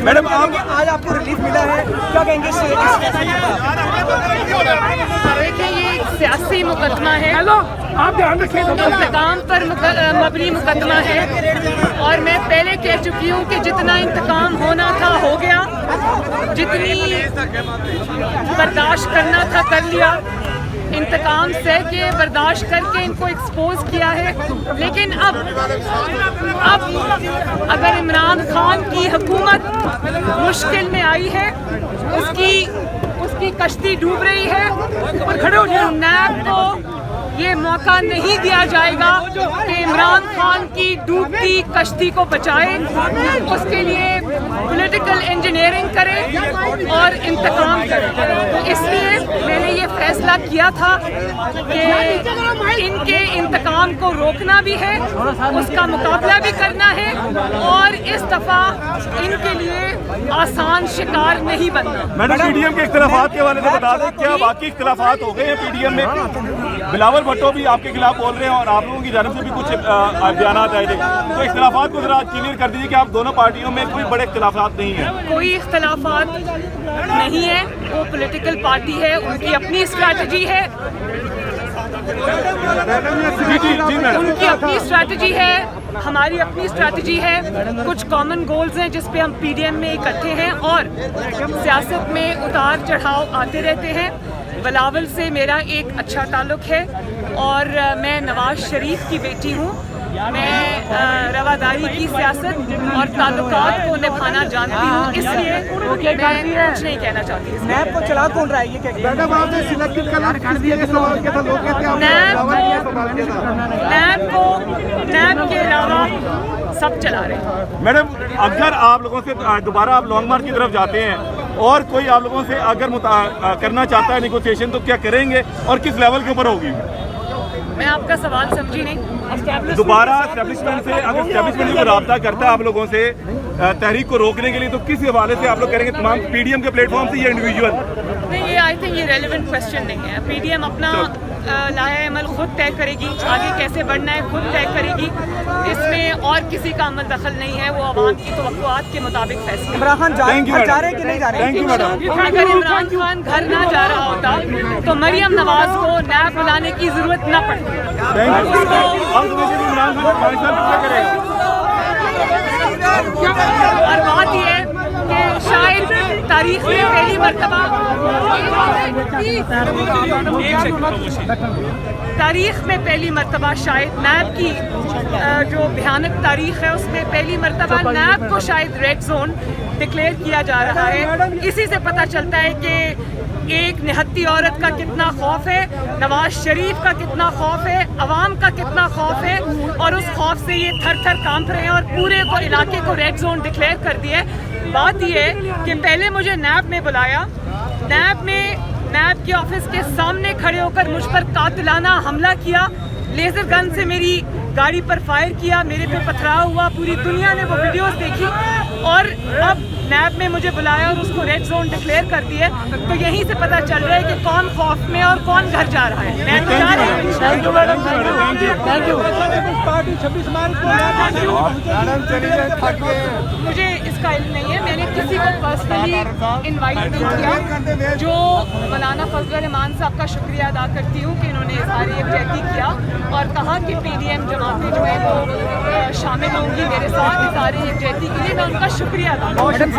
Madam आप आज आपको रिलीफ मिला है, क्या कहेंगे? देखिए, ये एक सियासी मुकदमा है, आप ध्यान रखें। इंतकाम पर मबनी मुकदमा है, और मैं पहले कह चुकी हूँ कि जितना इंतकाम होना था हो गया, जितनी बर्दाश्त करना था कर लिया, इंतकाम सह के बर्दाश्त करके इनको एक्सपोज किया है। लेकिन अब अगर इमरान खान की हुकूमत मुश्किल में आई है, उसकी कश्ती डूब रही है, तो नैब को ये मौका नहीं दिया जाएगा कि इमरान खान की डूबती कश्ती को बचाए। उसके लिए पॉलिटिकल इंजीनियरिंग करे और इंतकाम करे। तो इसलिए मैंने ये फैसला किया था कि इनके इंतकाम को रोकना भी है, उसका मुकाबला भी करना है, और इस दफ़ा इनके लिए आसान शिकार नहीं बनना। मैडम पीडीएम के इख्तिलाफात के बारे में बता दें, क्या वाकई इख्तिलाफात हो गए हैं पीडीएम में? बिलावल भुट्टो भी आपके खिलाफ बोल रहे हैं और आप लोगों की जानब से भी कुछ बयान आए थे, तो इख्तिलाफात को जरा क्लियर कर दीजिए कि आप दोनों पार्टियों में कोई बड़े इख्तिलाफात नहीं है। कोई इख्तिलाफात नहीं है, वो पॉलिटिकल पार्टी है, उनकी अपनी स्ट्रैटेजी है, उनकी अपनी स्ट्रैटेजी है, हमारी अपनी स्ट्रैटेजी है। कुछ कॉमन गोल्स हैं जिस पे हम पीडीएम में इकट्ठे हैं, और सियासत में उतार चढ़ाव आते रहते हैं। बिलावल से मेरा एक अच्छा ताल्लुक़ है, और मैं नवाज शरीफ की बेटी हूँ। मैं रवादारी की सियासत और ताल्लुकात को निभाना जानती हूँ, इसलिए मैं कुछ नहीं कहना चाहती। नैब को चला कौन रहा है, ये क्या नैब के अलावा सब चला रहे हैं। मैडम अगर आप लोगों से दोबारा आप लॉन्ग मार्च की तरफ जाते हैं और कोई आप लोगों से अगर करना चाहता है निगोशिएशन, तो क्या करेंगे और किस लेवल के ऊपर होगी? मैं आपका सवाल समझी नहीं। दोबारा एस्टेब्लिशमेंट से अगर एस्टेब्लिशमेंट को रब्ता करता है आप लोगों से तहरीक को रोकने के लिए, तो किस हवाले से आप लोग करेंगे? तमाम पीडीएम के प्लेटफॉर्म से या इंडिविजुअल? नहीं, ये आई थिंक ये रेलेवेंट क्वेश्चन नहीं है। पीडीएम अपना लाया अमल खुद तय करेगी, आगे कैसे बढ़ना है खुद तय करेगी, इसमें और किसी का अमल दखल नहीं है। वो आवाम की तवक्कुआत के मुताबिक फैसला। इमरान खान जा रहे कि नहीं जा रहे? अगर इमरान खान घर ना जा रहा होता तो मरियम नवाज को नैब बुलाने की जरूरत न पड़ती। और बात यह है कि शायद तारीख में पहली मरतबा शायद नैब की जो भयानक तारीख है उसमें पहली मरतबा नैब को शायद रेड जोन डिक्लेयर किया जा रहा है। इसी से पता चलता है कि एक निहत्ती औरत का कितना खौफ है, नवाज शरीफ का कितना खौफ है, अवाम का कितना खौफ है, और उस खौफ से ये थर थर कांप रहे हैं और पूरे को इलाके को रेड जोन डिक्लेयर कर दिया है। बात ये है कि पहले मुझे नैब में बुलाया, नैब के ऑफिस के सामने खड़े होकर मुझ पर कातिलाना हमला किया, लेजर गन से मेरी गाड़ी पर फायर किया, मेरे पे पथराव हुआ, पूरी दुनिया ने वो वीडियोस देखी, और अब नैब में मुझे बुलाया और उसको रेड जोन डिक्लेयर कर दिया। तो यहीं से पता चल रहा है कि कौन खौफ में और कौन घर जा रहा है। मैं तो जा रही हूँ। मुझे इसका इल्म नहीं है, मैंने किसी को पर्सनली इनवाइट नहीं किया। जो मौलाना फजल रहमान साहब का शुक्रिया अदा करती हूँ कि इन्होंने इज़हार यकजहती किया और कहा कि पीडीएम जमातें जो है वो शामिल होंगी मेरे साथ इज़हार यकजहती के लिए। मैं उनका शुक्रिया अदा करती हूँ।